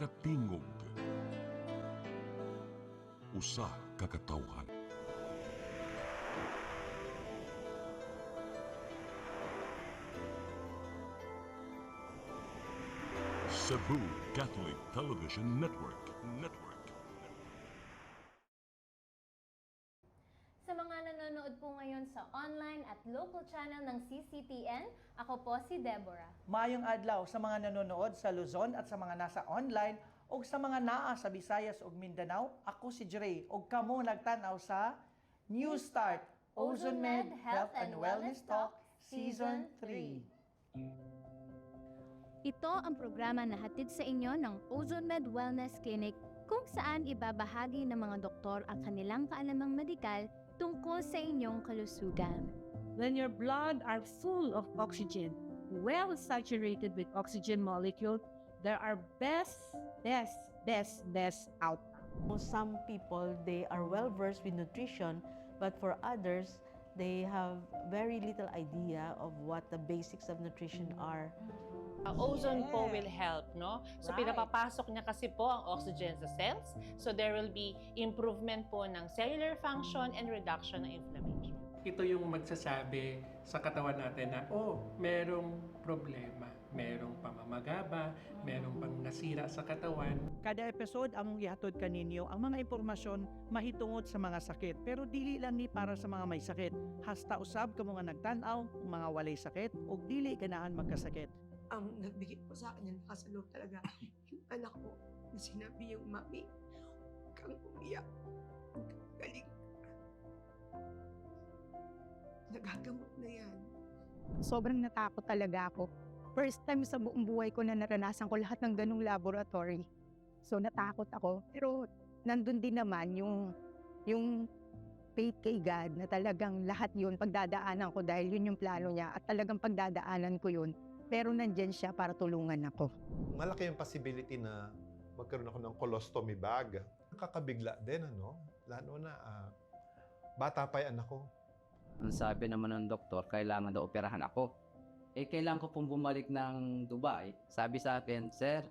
katingog, usa ka katawhan. Cebu Catholic Television Network. Sa mga nanonood po ngayon sa online at local channel ng CCTN, ako po si Deborah. Mayong adlaw sa mga nanonood sa Luzon at sa mga nasa online o sa mga naa sa Visayas ug Mindanao. Ako si Jray ug kamo nagtan-aw sa New Start Ozone Med Health and Wellness Talk Season 3. Ito ang programa na hatid sa inyo ng Ozone Med Wellness Clinic kung saan ibabahagi ng mga doktor ang kanilang kaalamang medikal tungkol sa inyong kalusugan. When your blood are full of oxygen, well saturated with oxygen molecule, there are best outcomes. Some people, they are well versed with nutrition, but for others, they have very little idea of what the basics of nutrition are. Ozone po will help, no? So, Right. pinapapasok niya kasi po ang oxygen sa cells. So, there will be improvement po ng cellular function and reduction ng inflammation. Ito yung magsasabi sa katawan natin na, merong problema, merong pamamagaba, merong pang nasira sa katawan. Kada episode among gihatod kaninyo ang mga impormasyon mahitungod sa mga sakit, pero dili lang ni para sa mga may sakit. Hasta usab kamo nga nagtan-aw ang mga walay sakit ug dili ganahan magkasakit. Ang nagbigay po sa akin yan, nakasaloob talaga yung anak ko na sinabi yung mami, huwag kang umiyak, huwag kang galing. Nagagamot na yan. Sobrang natakot talaga ako. First time sa buong buhay ko na naranasan ko lahat ng ganung laboratory. So natakot ako. Pero nandun din naman yung faith kay God na talagang lahat yun pagdadaanan ko dahil yun yung plano niya at talagang pagdadaanan ko yun. Pero nandyan siya para tulungan ako. Malaki yung possibility na magkaroon ako ng colostomy bag. Nakakabigla din, ano? Lalo na, bata pa yung anak ko. Ang sabi naman ng doktor, kailangan daw operahan ako. Kailangan ko pong bumalik ng Dubai. Sabi sa akin, Sir,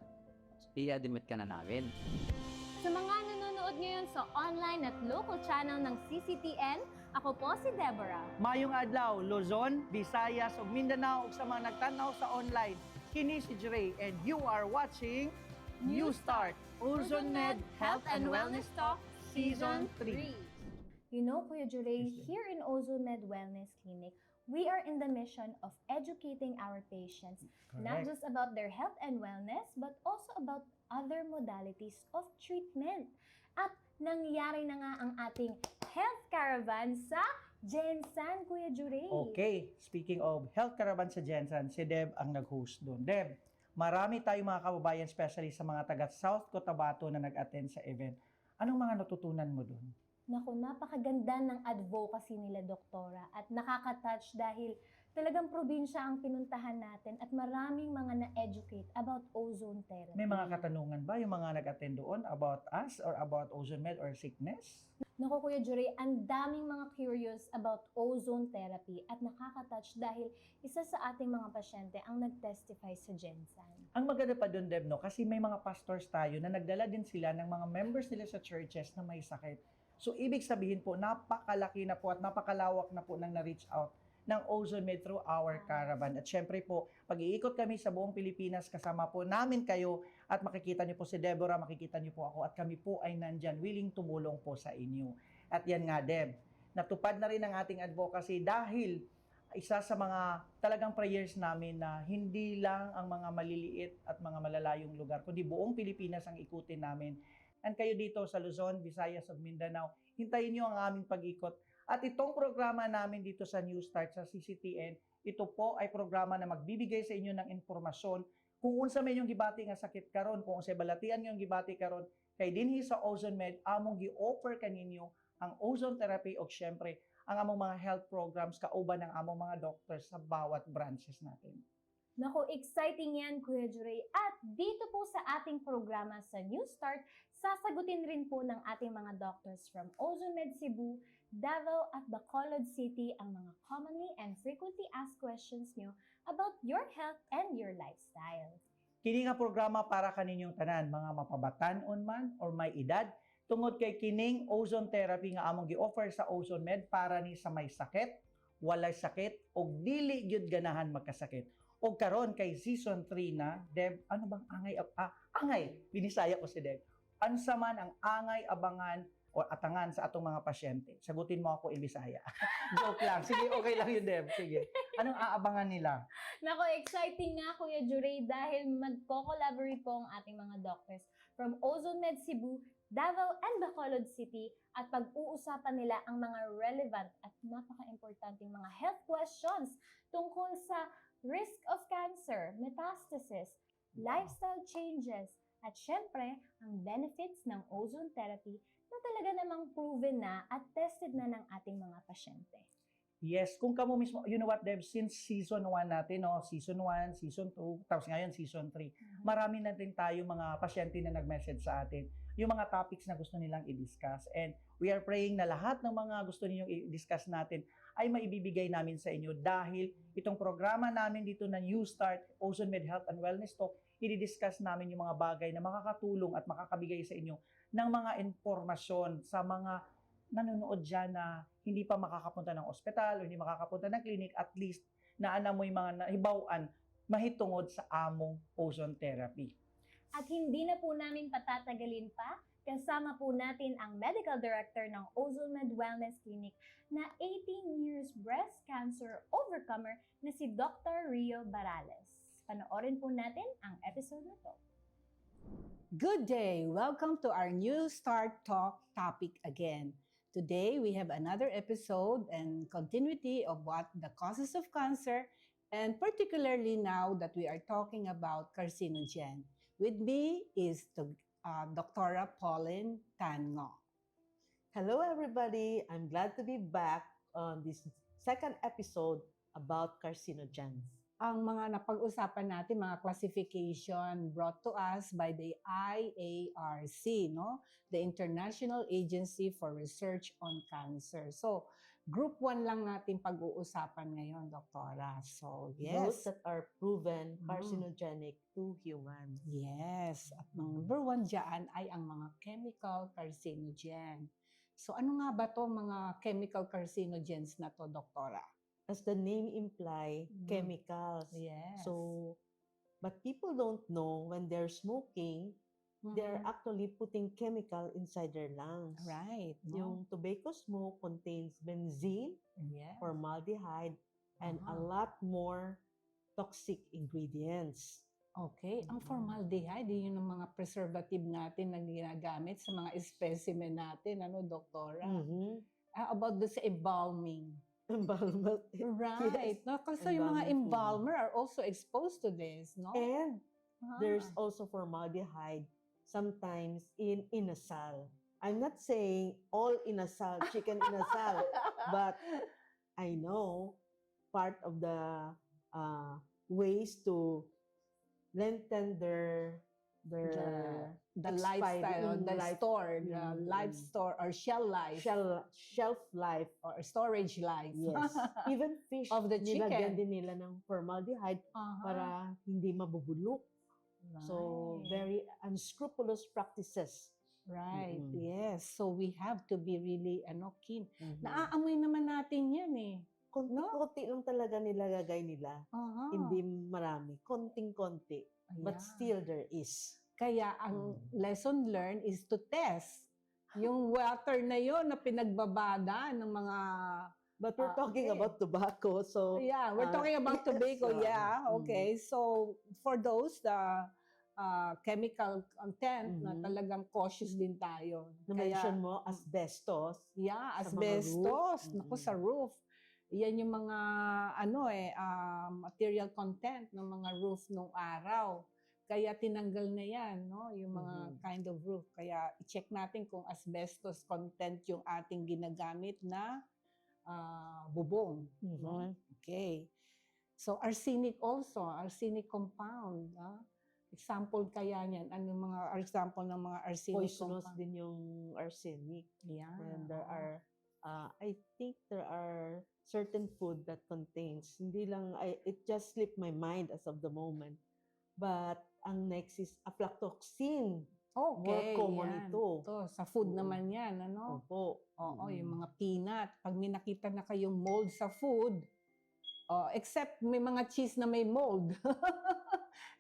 i-admit ka na namin. Sa mga nanonood ngayon sa online at local channel ng CCTN, ako po si Deborah. Mayong adlaw, Luzon, Visayas ug Mindanao ug sa mga nagtan-aw sa online. Kini si Jray and you are watching New Start Ozone Med Health and Wellness Talk Season 3. You know, Kuya Jure, here in Ozone Med Wellness Clinic, we are in the mission of educating our patients, not Correct. just about their health and wellness, but also about other modalities of treatment. At nangyari na nga ang ating health caravan sa Jensan, Kuya Jure. Okay, speaking of health caravan sa Jensen, si Deb ang nag-host doon. Deb, marami tayong mga kababayan, especially sa mga taga South Cotabato na nag-attend sa event. Anong mga natutunan mo doon? Naku, napakaganda ng advocacy nila, Doktora, at nakaka-touch dahil talagang probinsya ang pinuntahan natin at maraming mga na-educate about ozone therapy. May mga katanungan ba yung mga nag-attend doon about us or about ozone med or sickness? Naku, Kuya Jure, ang daming mga curious about ozone therapy at nakaka-touch dahil isa sa ating mga pasyente ang nag-testify sa Jensan. Ang maganda pa doon, Deb, no? Kasi may mga pastors tayo na nagdala din sila ng mga members nila sa churches na may sakit. So, ibig sabihin po, napakalaki na po at napakalawak na po nang na-reach out ng Ozone Med through our caravan. At syempre po, pag-iikot kami sa buong Pilipinas, kasama po namin kayo at makikita niyo po si Deborah, makikita niyo po ako at kami po ay nandyan, willing tumulong po sa inyo. At yan nga, Deb, natupad na rin ang ating advocacy dahil isa sa mga talagang prayers namin na hindi lang ang mga maliliit at mga malalayong lugar, kundi buong Pilipinas ang ikutin namin. And kayo dito sa Luzon, Visayas ug Mindanao, hintayin niyo ang aming pag-ikot. At itong programa namin dito sa New Start sa CCTN, ito po ay programa na magbibigay sa inyo ng impormasyon kung unsa may inyong gibati nga sakit karon, kung unsa balatian inyong gibati karon, kay dinhi sa Ozone Med among gi-offer kaninyo ang ozone therapy o syempre ang among mga health programs kauban ng among mga doctors sa bawat branches natin. Naku, exciting yan, Kuya Jure. At dito po sa ating programa sa New Start, sasagutin rin po ng ating mga doctors from Ozone Med Cebu, Davao at Bacolod City ang mga commonly and frequently asked questions nyo about your health and your lifestyle. Kini nga programa para kaninyong tanan, mga mapabatanon man or may edad, tungod kay kining ozone therapy nga among gi-offer sa Ozone Med para ni sa may sakit, walay sakit, o dili gyud ganahan magkasakit. O karon kay season 3 na, Deb, ano bang angay, binisaya ko si Deb. Ansa man ang angay abangan o atangan sa atong mga pasyente? Sagutin mo ako in Bisaya. Joke lang. Sige, okay lang yun, Deb. Sige. Anong aabangan nila? Nako, exciting nga Kuya Juray dahil magko-collaborate po ang ating mga doctors from Ozone Med Cebu, Davao and Bacolod City at pag-uusapan nila ang mga relevant at napaka-importanting mga health questions tungkol sa risk of cancer, metastasis, lifestyle changes, at syempre, ang benefits ng ozone therapy na talaga namang proven na at tested na ng ating mga pasyente. Yes, kung kamo mismo, you know what, Deb, since season 1 natin, no? Season 1, season 2, tapos ngayon season 3, marami na din tayo mga pasyente na nag-message sa atin, yung mga topics na gusto nilang i-discuss. And we are praying na lahat ng mga gusto ninyong i-discuss natin ay maibibigay namin sa inyo dahil itong programa namin dito na New Start, Ozone Med Health and Wellness Talk, i-discuss namin yung mga bagay na makakatulong at makakabigay sa inyo ng mga impormasyon sa mga nanonood dyan na hindi pa makakapunta ng ospital o hindi makakapunta ng clinic, at least na mo yung mga nahibawan mahitungod sa among ozone therapy. At hindi na po namin patatagalin pa, kasama po natin ang Medical Director ng Ozone Med Wellness Clinic na 18 years breast cancer overcomer na si Dr. Rio Barales. Panoorin po natin ang episode na to. Good day! Welcome to our New Start Talk topic again. Today, we have another episode and continuity of what the causes of cancer, and particularly now that we are talking about carcinogen. With me is Dr. Pauline Tan Ngo. Hello, everybody. I'm glad to be back on this second episode about carcinogens. Ang mga napag-usapan natin, mga classification brought to us by the IARC, no? The International Agency for Research on Cancer. So, group 1 lang natin pag-uusapan ngayon, Doktora. So, Those yes. that are proven carcinogenic to humans. Yes. At number 1 dyan ay ang mga chemical carcinogen. So, ano nga ba to mga chemical carcinogens na to, Doktora? As the name imply, chemicals. Yes. So, but people don't know when they're smoking, they're actually putting chemical inside their lungs. Right. No? Yung tobacco smoke contains benzene, Yes. formaldehyde, and a lot more toxic ingredients. Okay. Ang formaldehyde, yun ang mga preservative natin na ginagamit sa mga specimen natin, ano, Doktora? About the embalming. Embalming. Right. Yes. No, kasi yung mga embalmer are also exposed to this, no? And there's also formaldehyde sometimes in inasal. I'm not saying all inasal, chicken inasal, but I know part of the ways to lengthen their the lifestyle, the life store or shelf life or storage life. Yes. Even fish of the nilagyan chicken. din nila ng formaldehyde para hindi mabubulok. So very unscrupulous practices. Right. Yes. So we have to be really keen. Naaamoy naman natin yan eh. Konti-konti lang talaga nilalagay nila. Hindi marami. Konting-konti. But still there is. Kaya ang lesson learned is to test yung water na yon na pinagbabada ng mga. But we're talking about tobacco, so yeah, we're talking about tobacco. Yeah, okay. So for those chemical content na talagang cautious din tayo. Na-mention mo asbestos. Yeah, asbestos. Naku, sa roof. Yan yung mga material content ng mga roof nung araw. Kaya tinanggal na yan, no? Yung mga kind of roof. Kaya i-check natin kung asbestos content yung ating ginagamit na bubong. Okay. So arsenic also, arsenic compound. Example kaya niyan, ano mga example ng mga arsenic poisonous compound? Din yung arsenic. Yeah. And there are, I think there are certain food that contains, hindi lang, it just slipped my mind as of the moment. But Ang next is aflatoxin. Okay, More common yan. ito. Ito, sa food Oo. naman yan, ano? Opo. Oo, Mm. yung mga peanut. Pag may nakita na kayong mold sa food, except may mga cheese na may mold.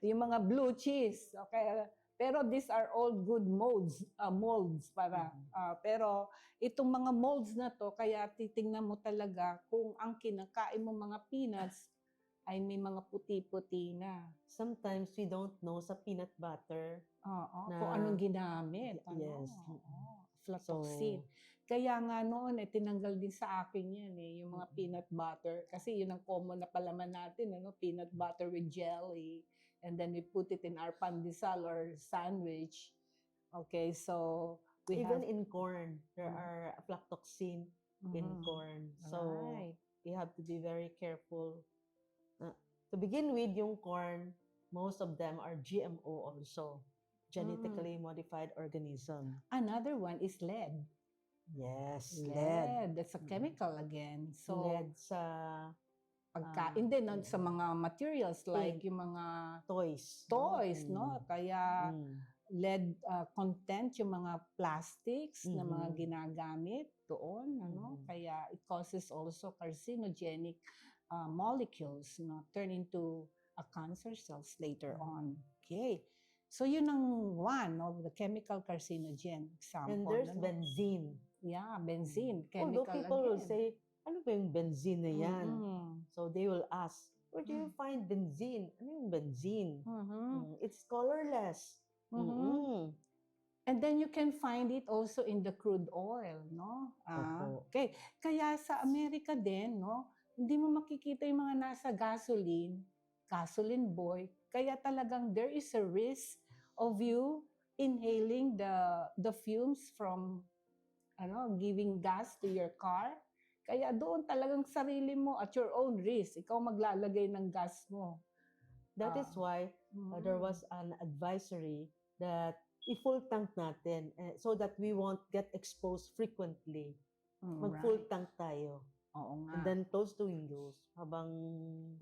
Yung mga blue cheese. Okay. Pero these are all good molds para. Pero itong mga molds na to, kaya titingnan mo talaga kung ang kinakain mo mga peanuts ay may mga puti-puti na. Sometimes we don't know sa peanut butter. Oo, Na- kung anong ginamit. Yes. Aflatoxin. Kaya nga noon, tinanggal din sa akin yan yung mga peanut butter. Kasi yun ang common na palaman natin, peanut butter with jelly. And then we put it in our pandesal or sandwich. Okay, so we Even have... in corn, there are aflatoxin in corn. So Right. we have to be very careful. To begin with, yung corn, most of them are GMO also. Genetically modified organism. Another one is lead. Yes, Lead. That's a chemical again. So, lead sa pagkain din sa mga materials like yung mga toys. no? Kaya lead content yung mga plastics na mga Mhm. ginagamit doon, Kaya it causes also carcinogenic molecules, turn into a cancer cells later on. Okay. So yun ang one of the chemical carcinogen example. And there's ano? benzene. Yeah, benzene. Although Chemical people will again. say, ano ba yung benzene na yan? Mm-mm. So they will ask, where do you find benzene? Ano yung benzene? It's colorless. Mm-mm. And then you can find it also in the crude oil, no? Opo. Okay. Kaya sa Amerika din, no? Hindi mo makikita yung mga nasa gasoline boy. Kaya talagang there is a risk of you inhaling the fumes from giving gas to your car. Kaya doon talagang sarili mo at your own risk, ikaw maglalagay ng gas mo. That is why there was an advisory that i-full tank natin so that we won't get exposed frequently. Mag-full tank tayo. Oo nga. And then close the windows habang...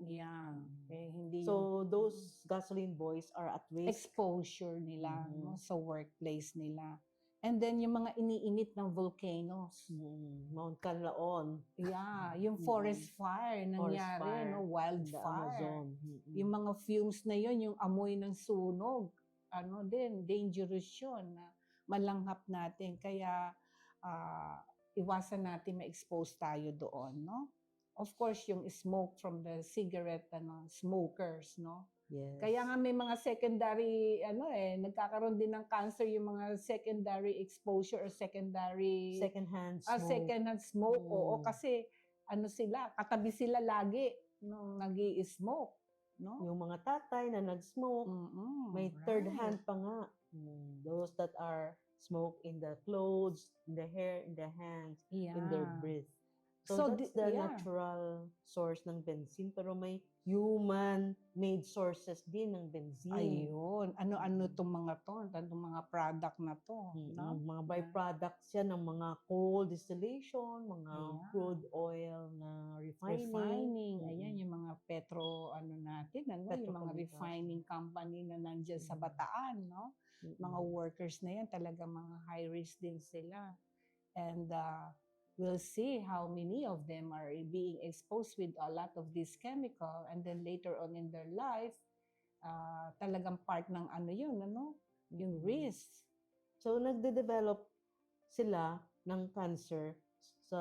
Yeah. Hindi So those gasoline boys are at risk. exposure nila sa workplace nila. And then yung mga iniinit ng volcanoes. Mount Canlaon. Yeah, yung forest fire nangyari, fire. The wildfire. Amazon. Yung mga fumes na yun, yung amoy ng sunog, dangerous yun na malanghap natin. Kaya iwasan natin ma-expose tayo doon, no? Of course, yung smoke from the cigarette smokers, no? Yes. Kaya nga may mga secondary, nagkakaroon din ng cancer yung mga secondary exposure or secondary... Secondhand smoke. Secondhand smoke, oo. Kasi, katabi sila lagi nung nag-i-smoke, no? Yung mga tatay na nag-smoke, may third hand pa nga. Those that are smoke in the clothes, in the hair, in the hands, in their breath. So that's the natural source ng benzene. Pero may human-made sources din ng benzene. Ayun. Ano-ano itong mga to? Itong mga product na to. No? Mga byproducts yan ng mga coal distillation, mga crude oil na refining. Ayan, yung mga yung mga refining company na nandyan sa Bataan, no? Mga workers na yan, talaga mga high risk din sila. And we'll see how many of them are being exposed with a lot of this chemical, and then later on in their life, talagang part ng yung risk. So, nagde-develop sila ng cancer sa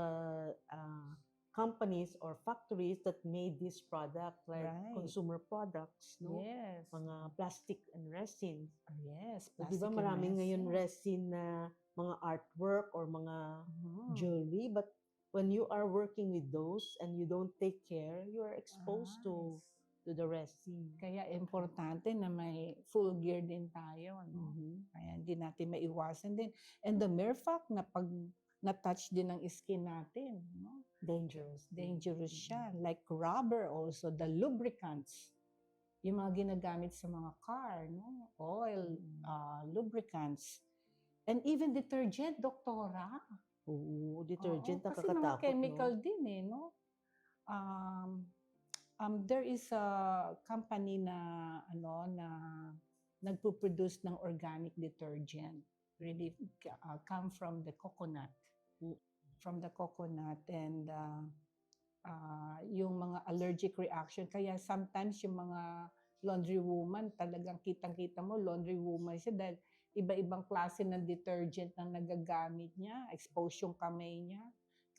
companies or factories that made this product, like consumer products, no? Yes. Mga plastic and resin. Yes, So, di ba maraming ngayon resin na mga artwork or mga jewelry, but when you are working with those and you don't take care, you are exposed to the resin. Kaya importante na may full gear din tayo, no? Kaya hindi natin maiwasan din. And the mere fact na pag na-touch din ng skin natin, no? Dangerous siya. Like rubber also, the lubricants. Yung mga ginagamit sa mga car, no? Oil, lubricants. And even detergent, doktora. Oo, detergent, Kasi nakakatakot, mga chemical no? din no? There is a company na nagpo-produce ng organic detergent. Really come from the coconut. From the coconut and yung mga allergic reaction. Kaya sometimes yung mga laundry woman, talagang kitang-kita mo, laundry woman siya dahil iba-ibang klase ng detergent ang nagagamit niya, expose yung kamay niya.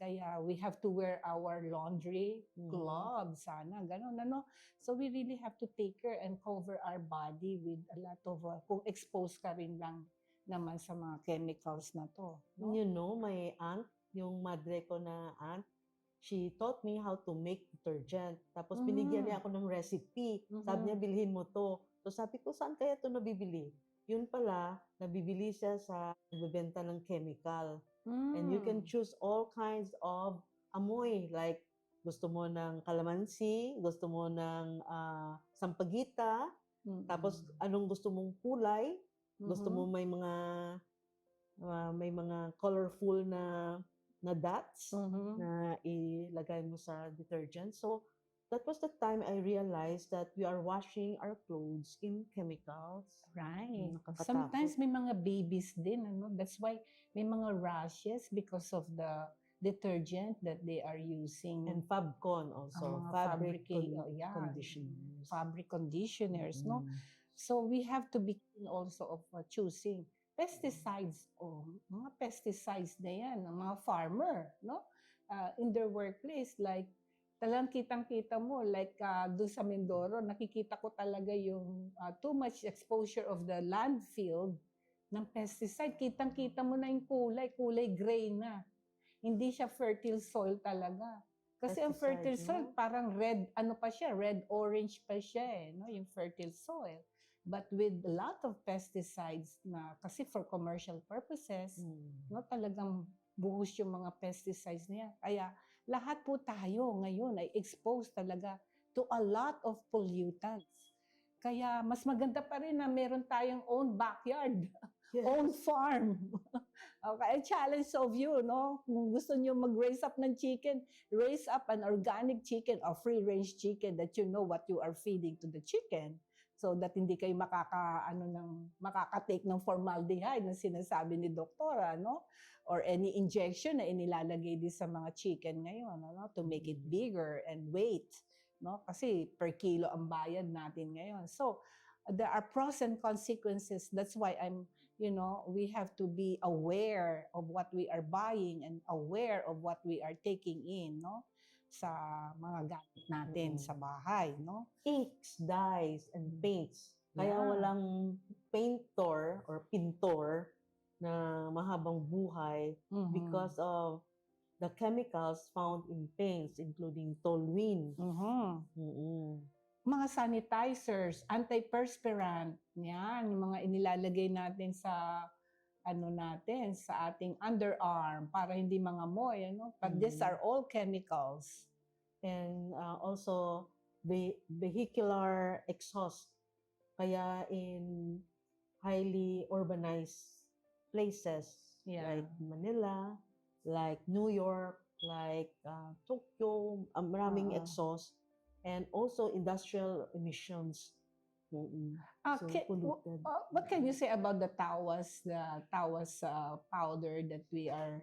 Kaya we have to wear our laundry gloves, sana, ganun, ano. So we really have to take care and cover our body with a lot of, kung exposed ka rin lang naman sa mga chemicals na to. No? You know, my aunt, yung madre ko na aunt, she taught me how to make detergent. Tapos binigyan niya ako ng recipe. Sabi niya, bilhin mo to. So sabi ko, saan kaya to nabibili? Yun pala, nabibili siya sa nagbebenta ng chemical. And you can choose all kinds of amoy. Like, gusto mo ng kalamansi, gusto mo ng sampagita, tapos anong gusto mong kulay, gusto mo may mga colorful na dots na ilagay mo sa detergent. So, that was the time I realized that we are washing our clothes in chemicals. Right. Nakakatakot. Sometimes may mga babies din, ano? That's why may mga rashes because of the detergent that they are using. And Fabcon also. Ang mga Fabric conditioners. Fabric conditioners, no? So we have to be keen also of choosing pesticides. Mga pesticides na yan, ng mga farmer, no? In their workplace, like, talagang kitang-kita mo, like doon sa Mindoro, nakikita ko talaga yung too much exposure of the landfill ng pesticide. Kitang-kita mo na yung kulay gray na. Hindi siya fertile soil talaga. Kasi ang fertile soil, parang red, red-orange pa siya no? Yung fertile soil. But with a lot of pesticides na, kasi for commercial purposes, no, talagang buhos yung mga pesticides niya. Kaya, lahat po tayo ngayon ay exposed talaga to a lot of pollutants. Kaya mas maganda pa rin na meron tayong own backyard, own farm. Okay, I challenge of you, no? Kung gusto niyo mag-raise up ng chicken, raise up an organic chicken or free-range chicken that you know what you are feeding to the chicken. So that hindi kayo makaka-take ng formaldehyde na sinasabi ni doktora, no? Or any injection na inilalagay din sa mga chicken ngayon, no? To make it bigger and weight, no? Kasi per kilo ang bayad natin ngayon. So there are pros and consequences. That's why we have to be aware of what we are buying and aware of what we are taking in, no? Sa mga gamit natin sa bahay, no? Inks, dyes, and paints. Kaya walang painter or pintor na mahabang buhay because of the chemicals found in paints, including toluene. Mga sanitizers, antiperspirant, yan, yung mga inilalagay natin sa sa ating underarm para hindi mangamoy, ano? But these are all chemicals. And also vehicular exhaust. Kaya in highly urbanized places like Manila, like New York, like Tokyo, maraming exhaust. And also industrial emissions. So polluted. What can you say about the tawas powder that we are,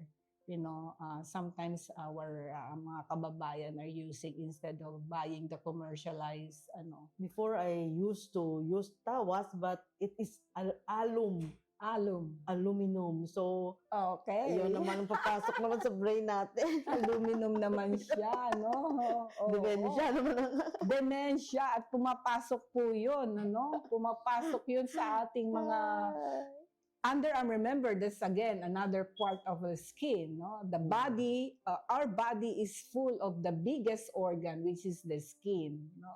sometimes our mga kababayan are using instead of buying the commercialized, Before I used to use tawas, but it is aluminum. So, okay. Yun naman ang papasok naman sa brain natin. Aluminum naman siya, no? Dementia naman. Dementia at pumapasok po yun, ano? Pumapasok yun sa ating mga underarm. Remember, this again, another part of the skin, no? The body, our body is full of the biggest organ, which is the skin, no?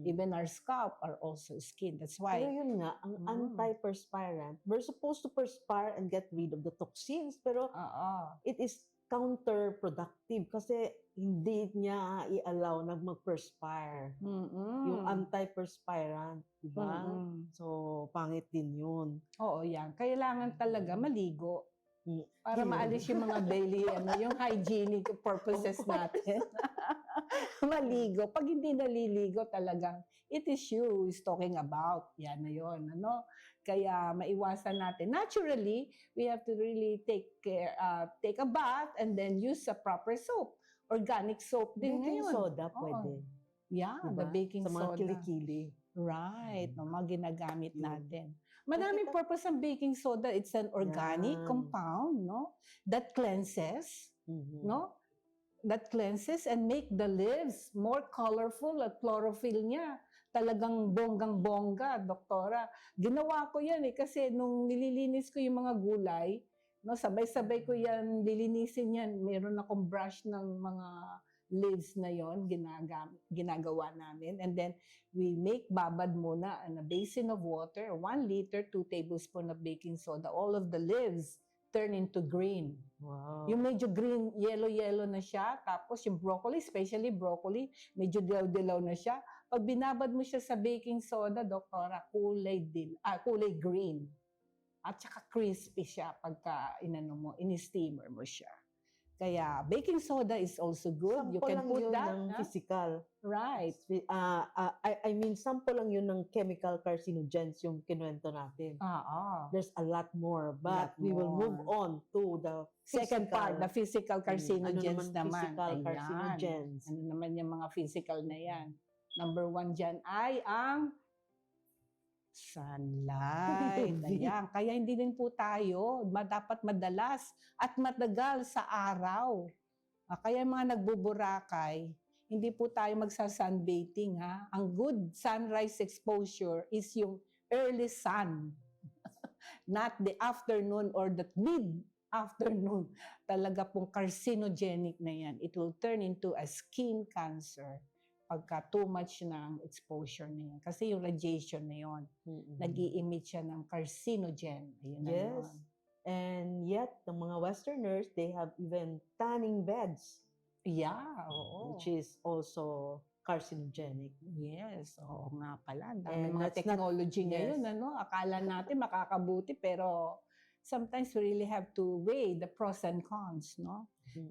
Even our scalp are also skin. That's why. Pero yun nga, ang antiperspirant, we're supposed to perspire and get rid of the toxins, pero it is counterproductive kasi hindi niya i-allow na mag-perspire. Yung antiperspirant, diba? So, pangit din yun. Oo, yan. Kailangan talaga maligo. Para maalis yung mga belly, yung hygienic purposes natin. Maligo. Pag hindi naliligo talagang, it is you who is talking about. Yan na yun. Kaya maiwasan natin. Naturally, we have to really take a bath and then use a proper soap. Organic soap din Baking ngayon. soda Oo. pwede. Yeah, Diba? the baking Sa mga soda. kilikili. Right, mga ginagamit Yun. natin. Madaming purpose ang baking soda. It's an organic Yan. compound, that cleanses, Mhm. that cleanses and make the leaves more colorful at chlorophyll niya. Talagang bonggang-bongga, doktora. Ginawa ko yan kasi nung nililinis ko yung mga gulay, sabay-sabay ko yan, lilinisin yan. Meron akong brush ng mga leaves na yon ginagawa namin. And then, we make babad muna in a basin of water, 1 liter, 2 tablespoons of baking soda. All of the leaves turn into green. Wow. Yung medyo green, yellow-yellow na siya. Tapos yung broccoli, especially broccoli, medyo dilaw-dilaw na siya. Pag binabad mo siya sa baking soda, doktora, kulay green. At saka crispy siya pagka in-steamer mo siya. Kaya baking soda is also good. You Sample can lang put yun that. ng physical. Right. I mean, sample lang yun ng chemical carcinogens yung kinuwento natin. There's a lot more. But Lot we will move more. on to the Second part, the physical carcinogens ano naman naman. physical Ayan. carcinogens? Ano naman yung mga physical na yan? Number 1 dyan ay ang sunlight. Ayan. Kaya hindi din po tayo dapat madalas at matagal sa araw. Kaya mga nagbuburakay, hindi po tayo magsa-sunbathing. Ang good sunrise exposure is yung early sun. Not the afternoon or the mid-afternoon. Talaga pong carcinogenic na yan. It will turn into a skin cancer pagka too much ng exposure na yan. Kasi yung radiation na yun, nag-i-emit siya ng carcinogen. Ayun na Yes. yun. And yet, the mga Westerners, they have even tanning beds. Yeah, oo. Which is also carcinogenic. Yes, oo nga pala. Ang dami And mga that's not- technology ngayon, yes. Akala natin makakabuti, pero sometimes we really have to weigh the pros and cons,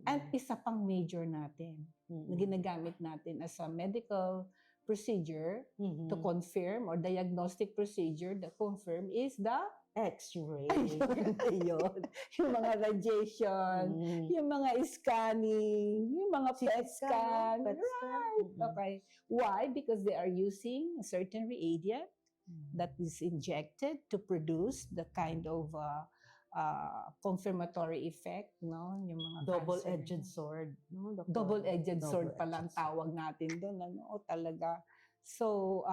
And isa pang major natin na ginagamit natin as a medical procedure to confirm or diagnostic procedure to confirm is the X-ray. Ayun. Yung mga radiation, yung mga scanning, yung mga PET scan. PET scan. Right. Okay. Why? Because they are using a certain reagent that is injected to produce the kind of confirmatory effect, Yung mga Double-edged cancer. sword. No, Dr. Double-edged sword pala ang Double-edged tawag natin doon. Talaga. So,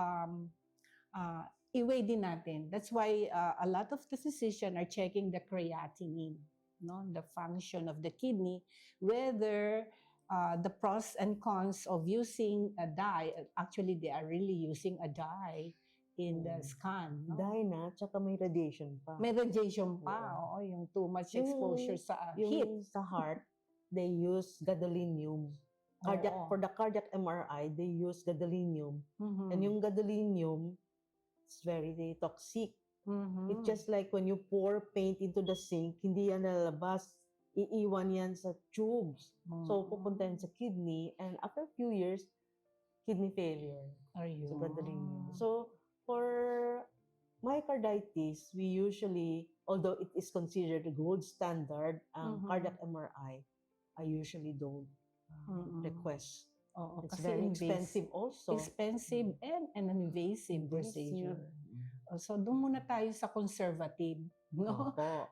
i-weigh din natin. That's why a lot of the physicians are checking the creatinine, the function of the kidney, whether the pros and cons of using a dye. Actually, they are really using a dye in the scan. Dahil na, tsaka may radiation pa. May radiation pa, yung too much exposure sa heat. Yung sa heart, they use gadolinium. For the cardiac MRI, they use gadolinium. And yung gadolinium, it's very toxic. It's just like when you pour paint into the sink, hindi yan nalalabas. Iiwan yan sa tubes. So, pupunta yan sa kidney. And after a few years, kidney failure. So, gadolinium. So, for myocarditis, we usually, although it is considered a gold standard, cardiac MRI, I usually don't request. It's Kasi very expensive also. Expensive and an invasive procedure. So, doon muna tayo sa conservative,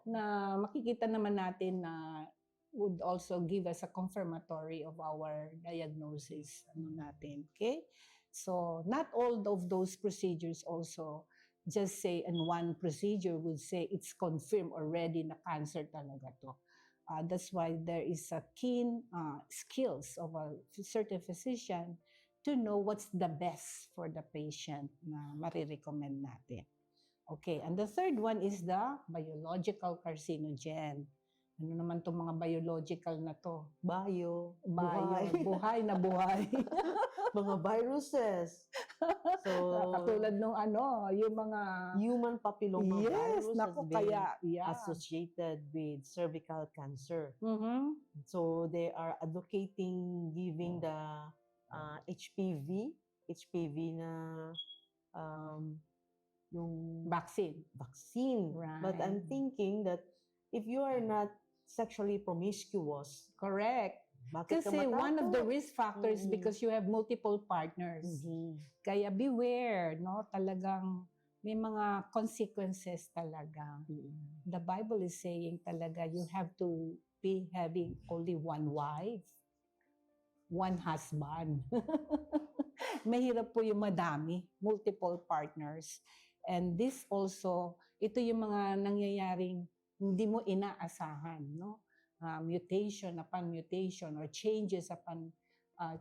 na makikita naman natin na would also give us a confirmatory of our diagnosis natin. Okay? So, not all of those procedures also just say, and one procedure would say it's confirmed already na cancer talaga to. That's why there is a keen skills of a certain physician to know what's the best for the patient na marirecommend natin. Okay, and the third one is the biological carcinogen. ano naman itong mga biological na to? Bio, Buhay na buhay. mga viruses. So, Katulad nung yung mga... human papilloma Yes, virus naku, has been kaya, yeah. associated with cervical cancer. Mhm. So, they are advocating giving the HPV na yung Vaccine. vaccine. But I'm Right. thinking that if you are not sexually promiscuous, Correct. bakit ka Kasi one of the matakot? risk factors because you have multiple partners. Kaya beware, no? Talagang may mga consequences talaga. The Bible is saying talaga you have to be having only one wife, one husband. Mahirap po yung madami, multiple partners. And this also, ito yung mga nangyayaring hindi mo inaasahan, no? Mutation upon mutation or changes upon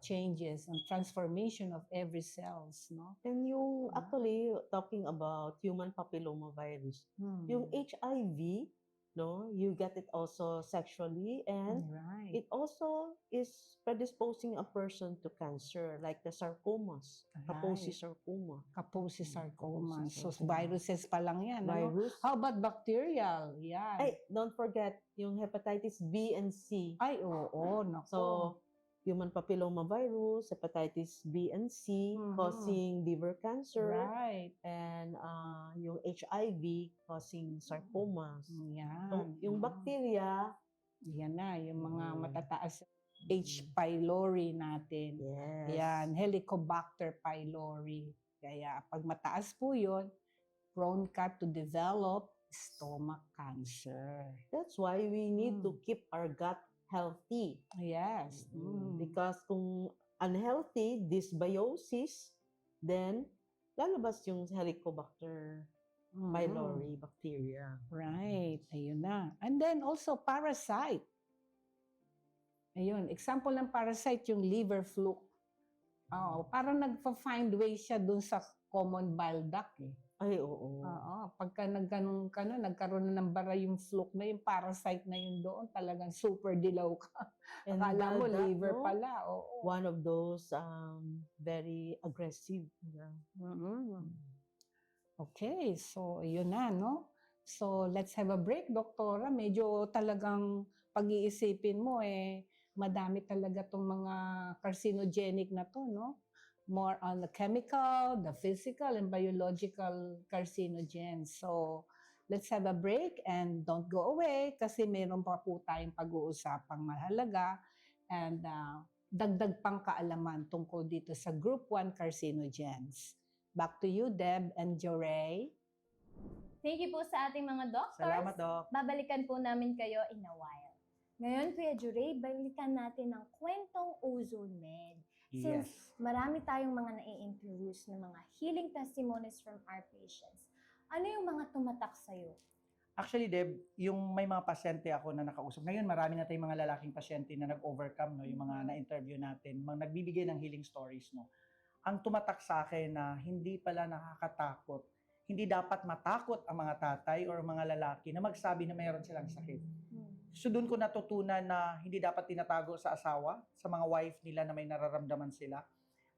changes and transformation of every cells, no? And yung actually talking about human papilloma virus, yung HIV, no, you get it also sexually, and Right. it also is predisposing a person to cancer, like the sarcomas, Kaposi Right. sarcoma. Kaposi sarcoma. Kaposi So sarcoma. viruses pa lang yan, ano? Virus. How about bacterial? Yan. Ay, don't forget yung hepatitis B and C. Ay, oo, nako. So, human papilloma virus, hepatitis B and C, causing liver cancer, Right. and yung HIV causing sarcomas. Yan. So, yung bacteria, Yan na, yung mga matataas H. pylori natin. yes. Yan, Helicobacter pylori. Kaya pag mataas po yun, prone ka to develop stomach cancer. That's why we need to keep our gut healthy. Yes. Because kung unhealthy, dysbiosis, then lalabas yung Helicobacter pylori bacteria. Right. Ayun na. And then also parasite. Ayun. Example ng parasite, yung liver fluke. Parang nagpa-find way siya dun sa common bile duct eh. Ay, oo. Pagka nagganong ka na, nagkaroon na ng bara yung fluke na, yung parasite na yun doon, talagang super dilaw ka. And Akala mo bile duct, liver no? pala. Oo. One of those very aggressive. Okay, so yun na, no? So let's have a break, Doktora. Medyo talagang pag-iisipin mo madami talaga tong mga carcinogenic na to, no? More on the chemical, the physical, and biological carcinogens. So let's have a break and don't go away kasi meron pa po tayong pag-uusapang mahalaga and dagdag pang kaalaman tungkol dito sa Group 1 carcinogens. Back to you, Deb and Joray. Thank you po sa ating mga doctors. Salamat, Doc. Babalikan po namin kayo in a while. Ngayon, Kuya Juray, balikan natin ang kwentong Ozone Med. Since marami tayong mga nai-introduce na mga healing testimonies from our patients, ano yung mga tumatak sa'yo? Actually, Deb, yung may mga pasyente ako na nakausap. Ngayon, marami na tayong mga lalaking pasyente na nag-overcome, no? Yung mga na-interview natin, mga nagbibigay ng healing stories, no? Ang tumatak sa akin na hindi pala nakakatakot. Hindi dapat matakot ang mga tatay or mga lalaki na magsabi na mayroon silang sakit. So doon ko natutunan na hindi dapat tinatago sa asawa, sa mga wife nila na may nararamdaman sila.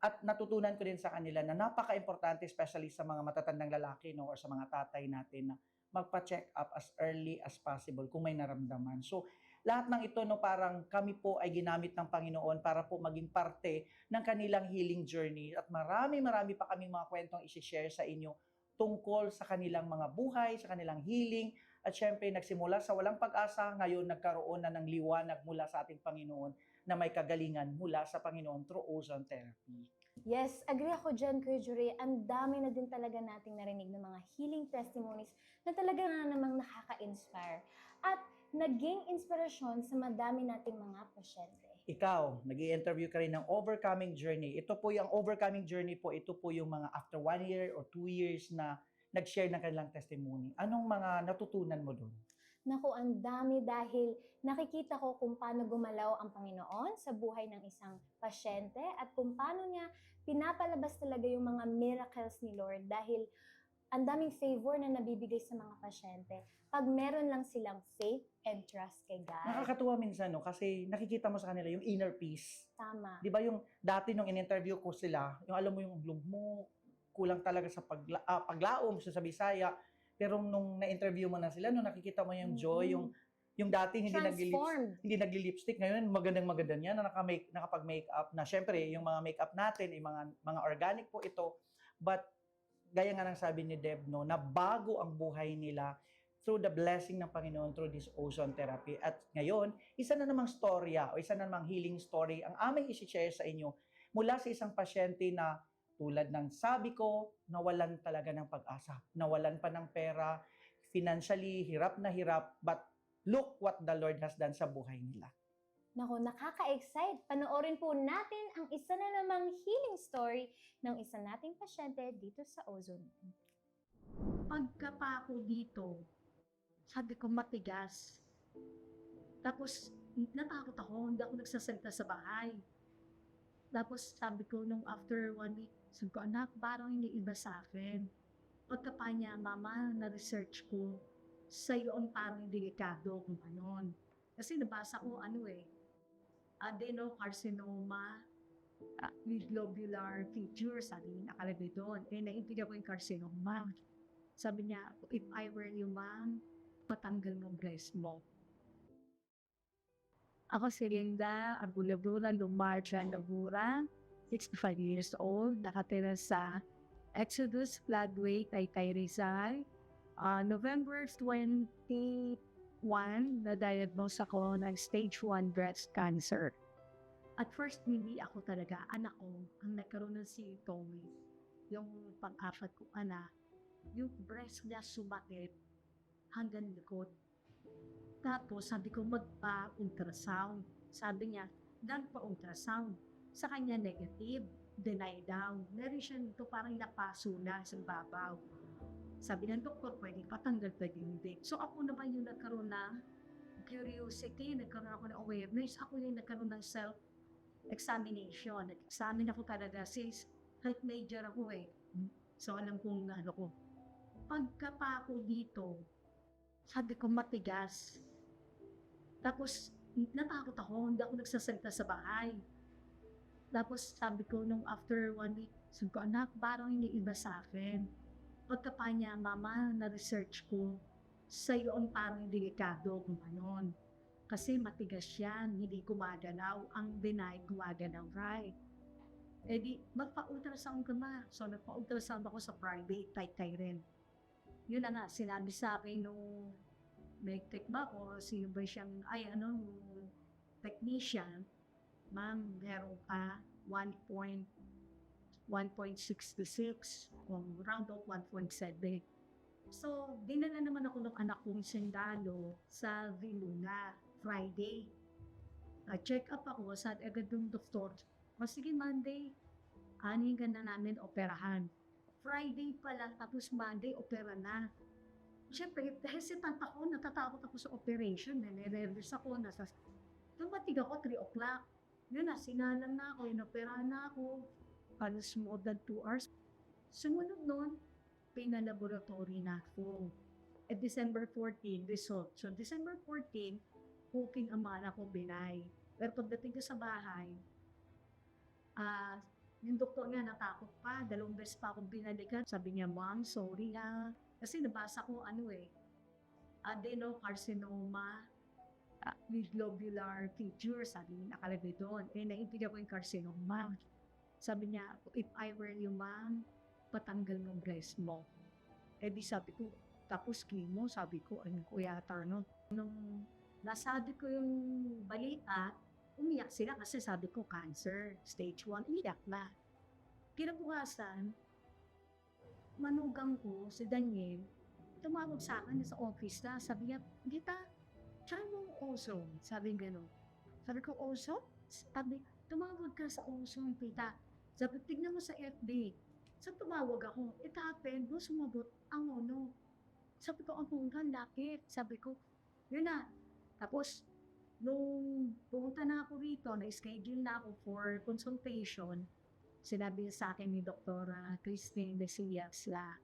At natutunan ko din sa kanila na napaka-importante, especially sa mga matatandang lalaki, no, or sa mga tatay natin, na magpa-check up as early as possible kung may naramdaman. So lahat ng ito, no, parang kami po ay ginamit ng Panginoon para po maging parte ng kanilang healing journey. At marami pa kaming mga kwentong isi-share sa inyo tungkol sa kanilang mga buhay, sa kanilang healing. At syempre, nagsimula sa walang pag-asa, ngayon nagkaroon na ng liwanag mula sa ating Panginoon na may kagalingan mula sa Panginoon through ozone therapy. Yes, agree ako dyan, Kuya Juray. Ang dami na din talaga nating narinig ng mga healing testimonies na talaga nga namang nakaka-inspire. At naging inspirasyon sa madami nating mga pasyente. Ikaw, nag-i-interview ka rin ng overcoming journey. Ito po yung overcoming journey po, ito po yung mga after 1 year or 2 years na nag-share ng kanilang testimony. Anong mga natutunan mo doon? Naku, ang dami dahil nakikita ko kung paano gumalaw ang Panginoon sa buhay ng isang pasyente at kung paano niya pinapalabas talaga yung mga miracles ni Lord dahil ang daming favor na nabibigay sa mga pasyente pag meron lang silang faith and trust kay God. Nakakatuwa minsan, no? Kasi nakikita mo sa kanila yung inner peace. Tama. Di ba yung dati nung in-interview ko sila, yung alam mo yung loob mo, kulang talaga sa paglaom sa Bisaya. Pero nung na-interview mo na sila, nung nakikita mo yung joy, yung dati hindi nagli-lipstick, ngayon magandang-maganda niya na nakapag-makeup na. Syempre, yung mga makeup natin, yung mga organic po ito. But gaya nga ng sabi ni Deb, no, na bago ang buhay nila through the blessing ng Panginoon through this ozone therapy. At ngayon, isa na namang storya o isa na namang healing story ang aming isi-share sa inyo mula sa isang pasyente na tulad ng sabi ko, nawalan talaga ng pag-asa. Nawalan pa ng pera, financially, hirap na hirap, but look what the Lord has done sa buhay nila. Nako, nakaka-excite. Panoorin po natin ang isa na namang healing story ng isa nating pasyente dito sa Ozone. Pagkapako dito, sabi ko matigas. Tapos natakot ako, hindi ako nagsasalita sa bahay. Tapos sabi ko nung after 1 week, sabi ko, anak, parang hindi iba sa akin. Pagkapa niya, mama, na-research ko, sa iyon parang delikado kung anon. Kasi nabasa ko adenocarcinoma with globular feature, sabi niya, nakalagay doon. Naintindihan ko yung carcinoma. Sabi niya, if I were you, ma'am, patanggal mo breast mo. Ako si Linda Arbulabura Lumarcha Labura, 65 years old, nakatira sa Exodus Floodway, Taytay Rizal. November 21, na-diagnose ako ng stage 1 breast cancer. At first, hindi ako talaga, anak ko, ang nagkaroon ng symptoms. Yung pang-apat ko anak, yung breast niya sumakit hanggang likod. Tapos, sabi ko, magpa-ultrasound. Sabi niya, done pa ultrasound. Sa kanya, negative, deny daw. Meron siya nito parang napaso na sa babaw. Sabi ng doktor, pwede patanggal, pwede hindi. So, ako naman yung nagkaroon ng curiosity, nagkaroon ako ng awareness. Ako yung nagkaroon ng self-examination. Nag-examine ako talaga since health major ako eh. So, alam kong ano ko. Pagkapa ako dito, sabi ko matigas. Tapos, natakot ako, hindi ako nagsasalita sa bahay. Tapos, sabi ko nung after 1 week, sabi ko, anak, parang hindi iba sa akin. Pagkapa niya, mama, na-research ko, sa iyon parang delikado kung anon. Kasi matigas yan, hindi gumagalaw. Ang benign, gumagalaw right. Eh di, magpa-ultrasound ka na. So, nagpa-ultrasound ako sa private, Taytay rin. Yun na nga, sinabi sa akin nung nag-take ba ko, sino ba siyang, technician, ma'am, meron ka 1.66 o round of 1.7. So, dinala naman ako ng anak kong sundalo sa Viluna, Friday. Check up ako, sabi agad yung doktor, sige Monday, aning ganda namin operahan. Friday pala, tapos Monday, opera na. Siyempre, hesitant ako, natatakot ako sa operation, nare-nervous ako, tumatig ako 3 o'clock. Yun na, sinalang na ako, inoperahan na ako. Halos more than 2 hours. Sumunod nun, pinalaboratory na ako. At December 14, result. So, December 14, hooking ang mga anak ko, binay. Pero pagdating ko sa bahay, yung doktor nga natakot pa, 2 beses pa akong binalikan. Sabi niya, ma'am, sorry ha. Kasi nabasa ko adenocarcinoma with globular feature, sabi niya, nakalagay doon. Naintindihan ko yung carcinoma. Sabi niya, if I were you, ma'am, patanggal mo breast mo. Di sabi ko, tapos chemo, sabi ko, kuya Tarno. Nung nasabi ko yung balita, umiyak sila kasi sabi ko, cancer, stage 1, umiyak na. Kinabukasan, manugang ko, si Daniel, tumawag sa akin sa office na, sabi niya, Gita, try mo ozone. Sabi gano'n. Sabi ko, ozone? Sabi, tumawag ka sa ozone, Tita. Sabi, tignan mo sa FB. So, tumawag ako. It happened, no, sumabot ang ono. Sabi ko, ang hanggang lapit. Sabi ko, yun na. Tapos, nung pumunta na ako rito, na-schedule na ako for consultation, sinabi sa akin ni Dr. Christine Desillas na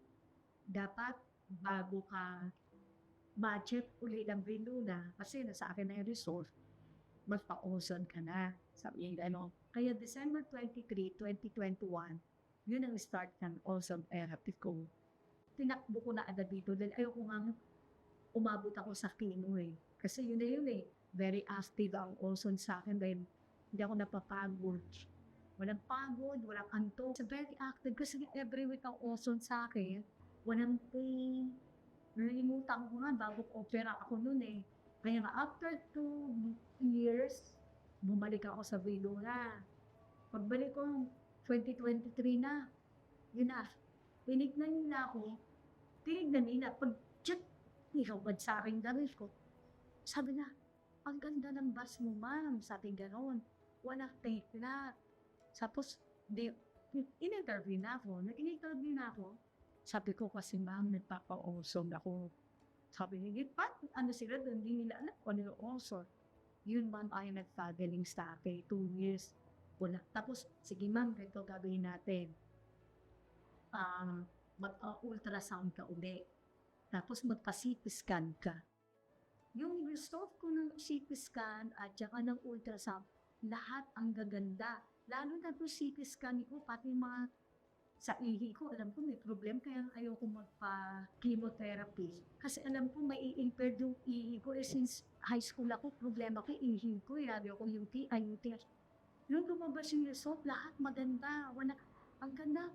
dapat bago ka ma-check uli ng Binduna, kasi nasa akin na yung result, magpa-ozone ka na. Sabi niya, Kaya December 23, 2021, yun ang start ng ozone therapy ko. Tinakbo ko na agad dito dahil ayoko nga umabot ako sa chemo eh. Kasi yun eh. Very active ang ozone sa akin dahil hindi ako napapagod. Walang pagod, walang antok. It's very active kasi every week ang ozone sa akin. Walang pain. Nalimutan ko nga bago opera ako noon eh. Kaya nga after 2 years, bumalik ako sa Binduna. Pagbalik ko, 2023 na. Yun na. Tinignan nila ako. Tinignan nila. Pag-check, ihawad sa akin damit ko. Sabi na, ang ganda ng bus mo, ma'am. Sabi gano'n. Walang take na. Tapos, in-interview na ako. Nag-interview na ako. Sabi ko kasi, ma'am, nagpapa-ozone ako. Sabi niya, ano sila doon? Hindi nila alam kung ano yung ozone. Yun, ma'am, ay nag-traveling sa akin. 2 years. Wala. Tapos, sige ma'am, ito gagawin natin. Mag-ultrasound ka uli. Tapos, magpa-CT scan ka. Yung result ko ng CT scan at saka ng ultrasound, lahat ang gaganda. Lalo na yung CT scan ko, pati mga sa ihi ko, alam ko may problem, kaya ayoko magpa-chemotherapy. Kasi alam ko may i-impaired yung ihi ko. Since high school ako, problema ko ihi ko. Ayaw ko UTI. Yung lumabas yung result, lahat maganda. Ang ganda.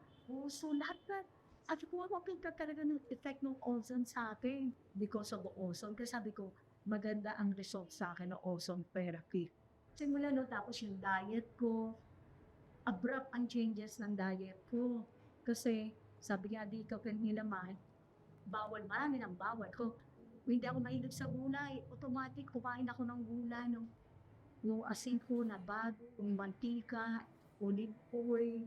So lahat na. At kung ano talaga ng effect ng ozone sa akin because of the ozone. Kasi sabi ko, maganda ang result sa akin ng ozone therapy. Simula no, tapos yung diet ko, abrupt ang changes ng diet ko. Kasi sabi nga dito kanila man, marami ng bawal ko. Hindi ako mahilig sa gulay. Automatic, kumain ako ng gulay. Yung asin ko na bago, yung mantika, olive oil.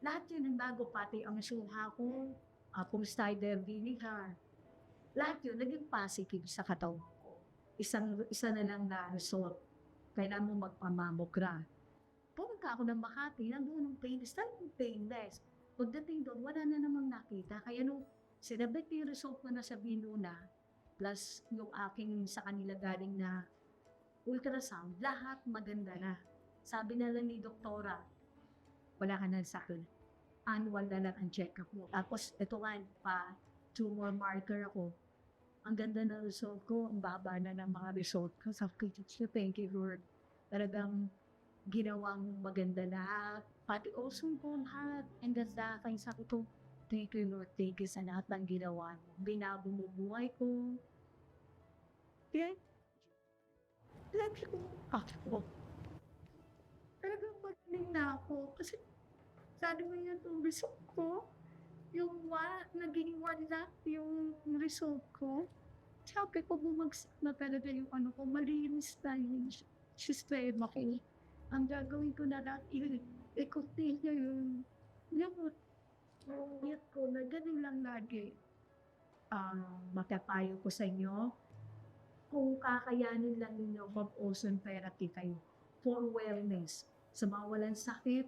Lahat yun ang bago, pati ang suha ko, apple cider vinegar. Lahat yun, naging positive sa katawan ko. Isa na lang na result. Kailangan mo magpamammogram. Pumunta ako ng Makati, nandun ng painless, talagang painless. Pagdating doon, wala na namang nakita. Kaya nung sinabit yung result ko na sa Binduna, plus yung aking sa kanila galing na ultrasound, lahat maganda na. Sabi na lang ni doktora, wala ka na sa akin. Annual na lang ang check-up mo. Tapos ito nga, tumor marker ako. Ang ganda na result ko, ang baba na ng mga result ko. Sabi ko, thank you Lord. Talagang ginawang maganda lahat. Pati ozone ko lahat. And that's that. Kaya sabi ko, thank you Lord, thank you sa lahat ng ginawa mo. Binago mo buhay ko. Kaya, sabi ko, talagang magaling na ako. Kasi, sabi mo yun itong result ko. Yung naging wala yung result ko. Sabi ko, bumagsak na talaga yung ko, malinis na yung sistema ko. Ang gagawin ko na lang, i-continue yung ko na ganun lang lagi. Matapayo ko sa inyo, kung kakayanin lang ninyo mag-ozone therapy kayo for wellness. Sa mga walang sakit,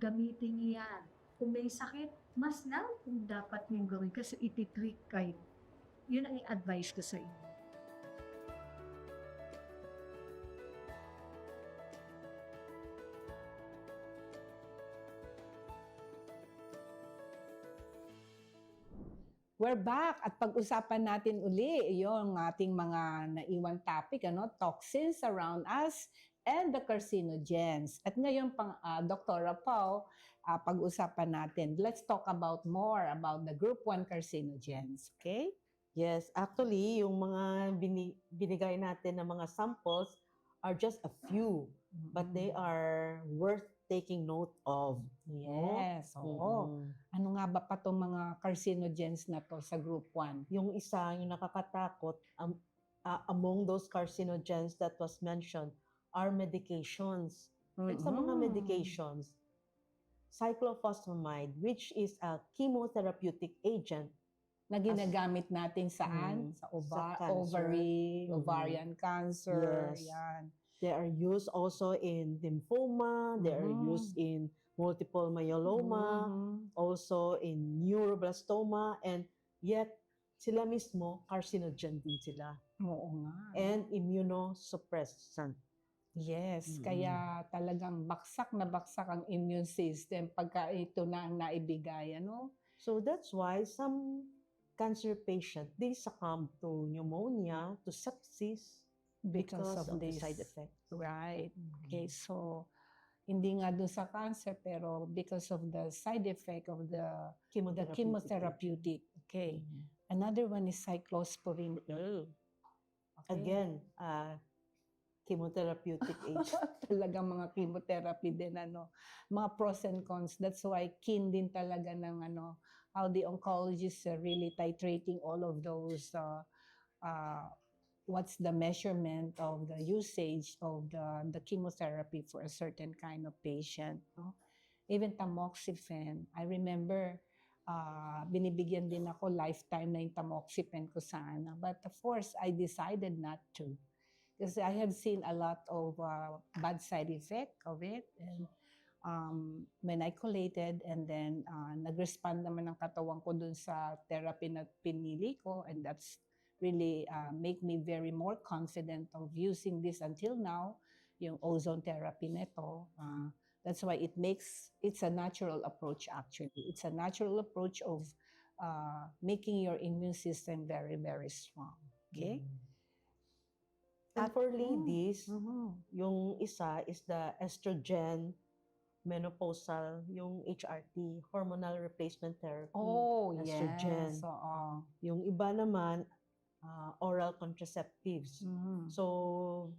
gamitin niyo yan. Kung may sakit, mas lang kung dapat niyong gawin kasi iti-treat kayo. Yun ang i-advise ko sa inyo. We're back at pag-usapan natin uli yung ating mga naiwan topic, toxins around us and the carcinogens. At ngayon, Dr. Pao, pag-usapan natin. Let's talk about more about the group 1 carcinogens, okay? Yes, actually, yung mga binigay natin na mga samples are just a few, but they are worth taking note of. Yes, oo. Ano nga ba pa itong mga carcinogens na to sa group 1? Yung isa, yung nakakatakot, among those carcinogens that was mentioned are medications. Sa mga medications, cyclophosphamide, which is a chemotherapeutic agent, na ginagamit natin saan? Sa ovary, ovarian cancer, yes. yan. They are used also in lymphoma, they are used in multiple myeloma, also in neuroblastoma, and yet sila mismo carcinogen din sila. Oo nga. And immunosuppressant. Yes, kaya talagang baksak na baksak ang immune system pagka ito na ang naibigay, ano? So that's why some cancer patient, they succumb to pneumonia, to sepsis, because of the this. side effects. Right. Okay, so hindi nga dun sa cancer, pero because of the side effect of the chemotherapeutic. Okay. Another one is cyclosporine A. Okay. Again, chemotherapeutic agent. Talagang mga chemotherapy din, ano, mga pros and cons. That's why keen din talaga ng ano, how the oncologists are really titrating all of those, what's the measurement of the usage of the chemotherapy for a certain kind of patient. No? Even tamoxifen, I remember, binibigyan din ako lifetime na yung tamoxifen ko sana. But of course, I decided not to. Because I have seen a lot of bad side effect of it. And when I collated, and then nag-respond naman ang katawan ko dun sa therapy na pinili ko, and that's really make me very more confident of using this until now, yung ozone therapy nito. That's why it's a natural approach actually. It's a natural approach of making your immune system very, very strong. Okay? And for ladies, yung isa is the estrogen menopausal, yung HRT, hormonal replacement therapy. Oh, estrogen. yes. Oo. Yung iba naman, oral contraceptives. So,